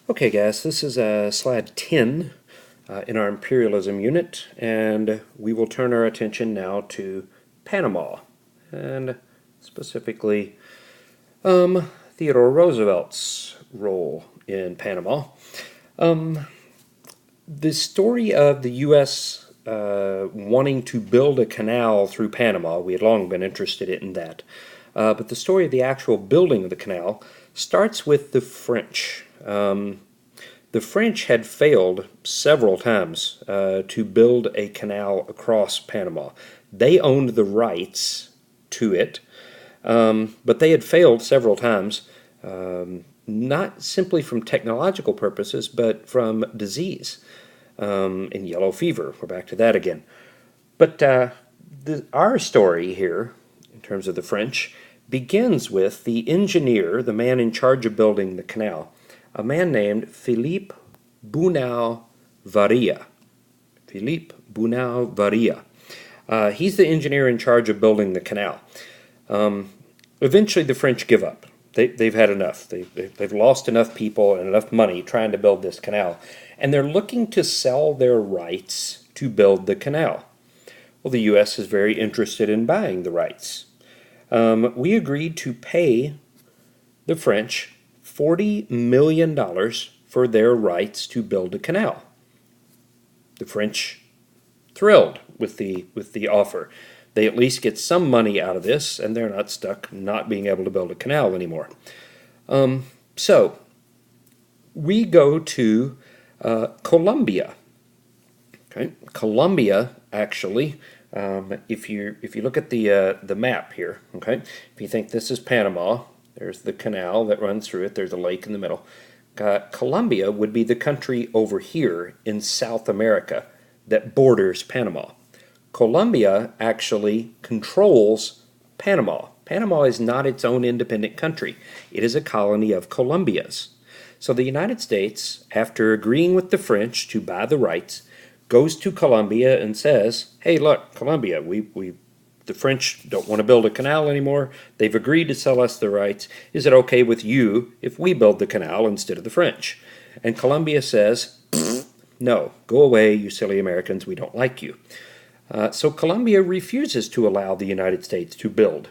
Okay, guys, this is slide 10 in our Imperialism unit, and we will turn our attention now to Panama, and specifically Theodore Roosevelt's role in Panama. The story of the U.S. Wanting to build a canal through Panama, we had long been interested in that, but the story of the actual building of the canal starts with the French. The French had failed several times to build a canal across Panama. They owned the rights to it, but they had failed several times, not simply from technological purposes, but from disease and yellow fever. We're back to that again. But our story here, in terms of the French, begins with the engineer, the man in charge of building the canal, a man named Philippe Bunau Varilla. Philippe Bunau Varilla. He's the engineer in charge of building the canal. Eventually, the French give up. They've had enough. They've lost enough people and enough money trying to build this canal, and they're looking to sell their rights to build the canal. Well, the U.S. is very interested in buying the rights. We agreed to pay the French $40 million for their rights to build a canal. The French thrilled with the offer. They at least get some money out of this, and they're not stuck not being able to build a canal anymore. So we go to Colombia. Okay, Colombia actually. If you look at the map here, okay, if you think this is Panama, there's the canal that runs through it. There's a lake in the middle. Colombia would be the country over here in South America that borders Panama. Colombia actually controls Panama. Panama is not its own independent country. It is a colony of Colombia's. So the United States, after agreeing with the French to buy the rights, goes to Colombia and says, hey, look, Colombia, the French don't want to build a canal anymore. They've agreed to sell us the rights. Is it okay with you if we build the canal instead of the French? And Colombia says, no, go away, you silly Americans, we don't like you. So Colombia refuses to allow the United States to build.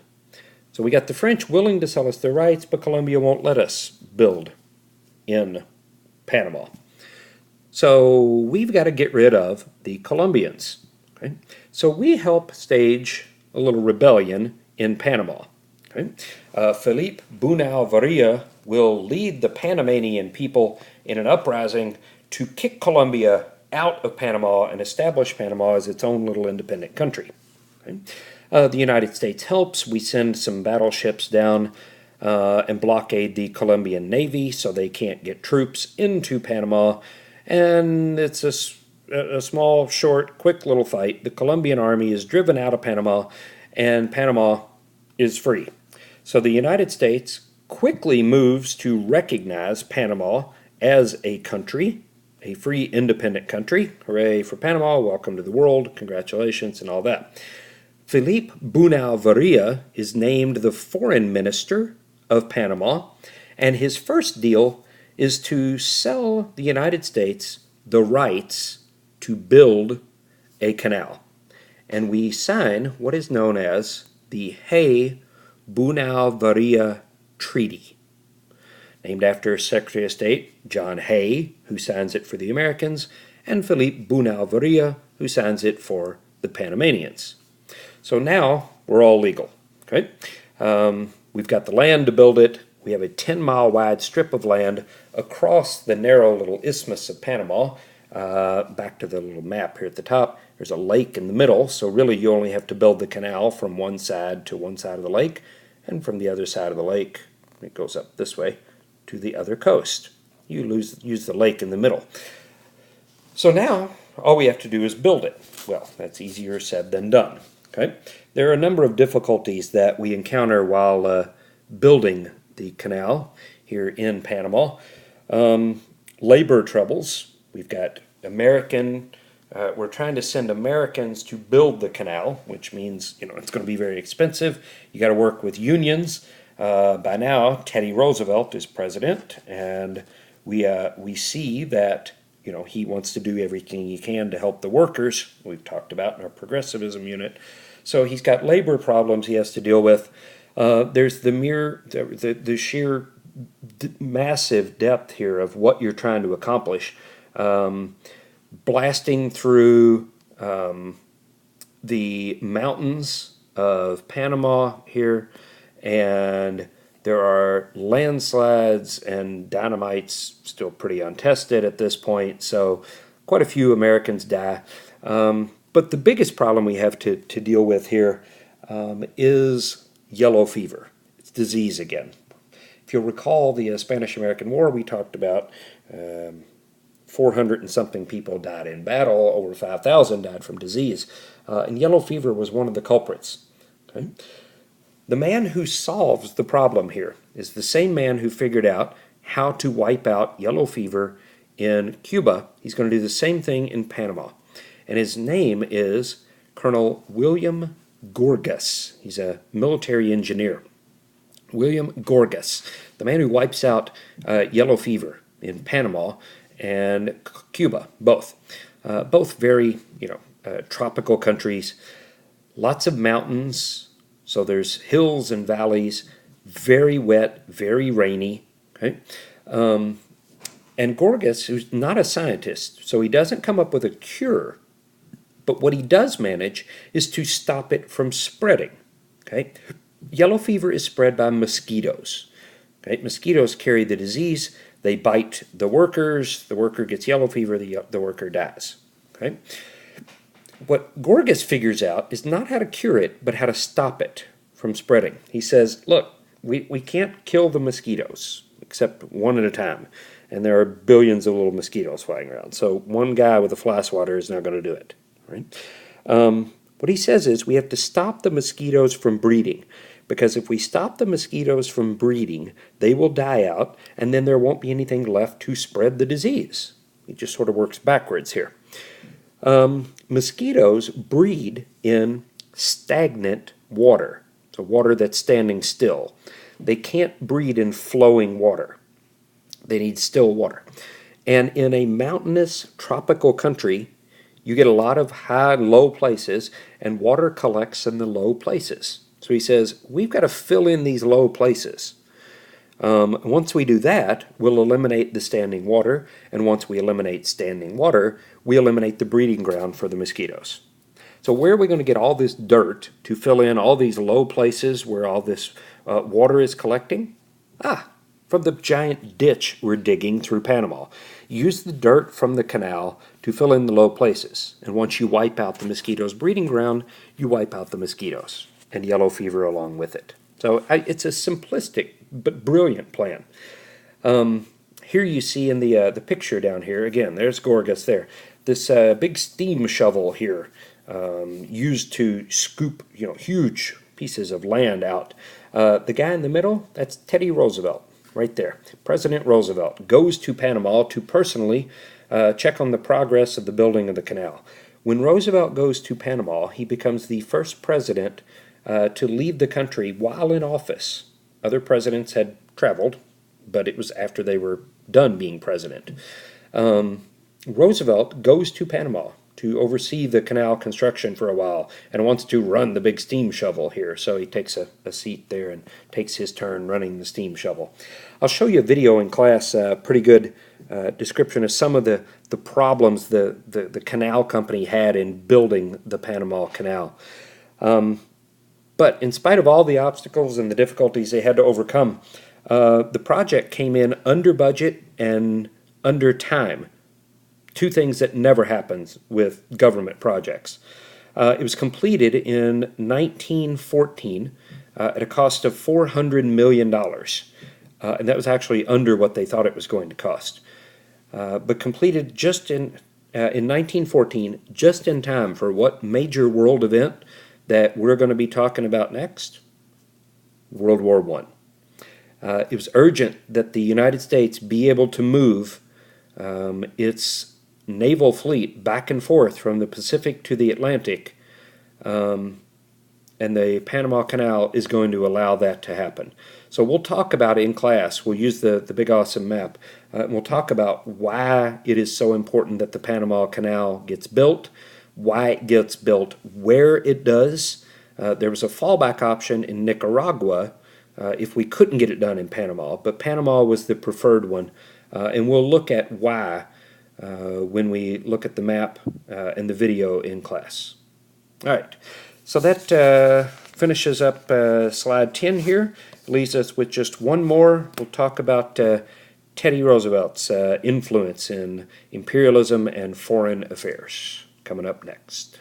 So we got the French willing to sell us their rights, but Colombia won't let us build in Panama. So we've got to get rid of the Colombians. Okay? So we help stage a little rebellion in Panama. Okay? Philippe Bunau Varilla will lead the Panamanian people in an uprising to kick Colombia out of Panama and establish Panama as its own little independent country. Okay? The United States helps. We send some battleships down and blockade the Colombian Navy so they can't get troops into Panama. And it's a small, short, quick little fight. The Colombian army is driven out of Panama, and Panama is free. So the United States quickly moves to recognize Panama as a country, a free, independent country. Hooray for Panama, welcome to the world, congratulations, and all that. Philippe Bunau Varilla is named the foreign minister of Panama, and his first deal is to sell the United States the rights to build a canal. And we sign what is known as the Hay-Bunau Varilla Treaty, named after Secretary of State John Hay, who signs it for the Americans, and Philippe Bunau Varilla, who signs it for the Panamanians. So now we're all legal. Okay, we've got the land to build it. We have a 10-mile wide strip of land across the narrow little isthmus of Panama. Back to the little map here at the top, there's a lake in the middle, so really you only have to build the canal from one side to one side of the lake, and from the other side of the lake, it goes up this way, to the other coast. You use the lake in the middle. So now, all we have to do is build it. Well, that's easier said than done. Okay? There are a number of difficulties that we encounter while building the canal here in Panama. Labor troubles. We've got we're trying to send Americans to build the canal, which means, it's going to be very expensive. You got to work with unions. By now, Teddy Roosevelt is president, and We see that he wants to do everything he can to help the workers. We've talked about in our progressivism unit. So he's got labor problems he has to deal with. There's the sheer massive depth here of what you're trying to accomplish. Blasting through the mountains of Panama here, and there are landslides and dynamite's still pretty untested at this point, so quite a few Americans die. But the biggest problem we have to deal with here is yellow fever. It's disease again. If you'll recall the Spanish-American War, we talked about 400 and something people died in battle, over 5,000 died from disease, and yellow fever was one of the culprits. Okay? The man who solves the problem here is the same man who figured out how to wipe out yellow fever in Cuba. He's going to do the same thing in Panama. And his name is Colonel William Gorgas. He's a military engineer. William Gorgas, the man who wipes out yellow fever in Panama and Cuba, both very, tropical countries, lots of mountains. So there's hills and valleys, very wet, very rainy. Okay, and Gorgas, who's not a scientist, so he doesn't come up with a cure, but what he does manage is to stop it from spreading. Okay, yellow fever is spread by mosquitoes. Okay, mosquitoes carry the disease. They bite the workers. The worker gets yellow fever. The worker dies. Okay. What Gorgas figures out is not how to cure it, but how to stop it from spreading. He says, look, we can't kill the mosquitoes, except one at a time. And there are billions of little mosquitoes flying around. So one guy with a fly swatter is not going to do it. Right? What he says is we have to stop the mosquitoes from breeding. Because if we stop the mosquitoes from breeding, they will die out, and then there won't be anything left to spread the disease. He just sort of works backwards here. Mosquitoes breed in stagnant water, so water that's standing still. They can't breed in flowing water. They need still water. And in a mountainous tropical country, you get a lot of high and low places, and water collects in the low places. So he says, we've got to fill in these low places. Once we do that, we'll eliminate the standing water, and once we eliminate standing water, we eliminate the breeding ground for the mosquitoes. So where are we going to get all this dirt to fill in all these low places where all this water is collecting? From the giant ditch we're digging through Panama. Use the dirt from the canal to fill in the low places, and once you wipe out the mosquitoes' breeding ground, you wipe out the mosquitoes, and yellow fever along with it. So it's a simplistic but brilliant plan. Here you see in the picture down here, again, there's Gorgas there, this big steam shovel here used to scoop huge pieces of land out. The guy in the middle, that's Teddy Roosevelt, right there. President Roosevelt goes to Panama to personally check on the progress of the building of the canal. When Roosevelt goes to Panama, he becomes the first president to leave the country while in office. Other presidents had traveled, but it was after they were done being president. Roosevelt goes to Panama to oversee the canal construction for a while and wants to run the big steam shovel here. So he takes a seat there and takes his turn running the steam shovel. I'll show you a video in class, pretty good description of some of the problems the canal company had in building the Panama Canal. But in spite of all the obstacles and the difficulties they had to overcome, the project came in under budget and under time. Two things that never happens with government projects. It was completed in 1914 at a cost of $400 million. And that was actually under what they thought it was going to cost. But completed just in 1914, just in time for what major world event that we're going to be talking about next? World War I. It was urgent that the United States be able to move its naval fleet back and forth from the Pacific to the Atlantic and the Panama Canal is going to allow that to happen. So we'll talk about it in class. We'll use the big awesome map. And we'll talk about why it is so important that the Panama Canal gets built, why it gets built, where it does. There was a fallback option in Nicaragua if we couldn't get it done in Panama, but Panama was the preferred one. And we'll look at why when we look at the map and the video in class. All right, so that finishes up slide 10 here. Leaves us with just one more. We'll talk about Teddy Roosevelt's influence in imperialism and foreign affairs coming up next.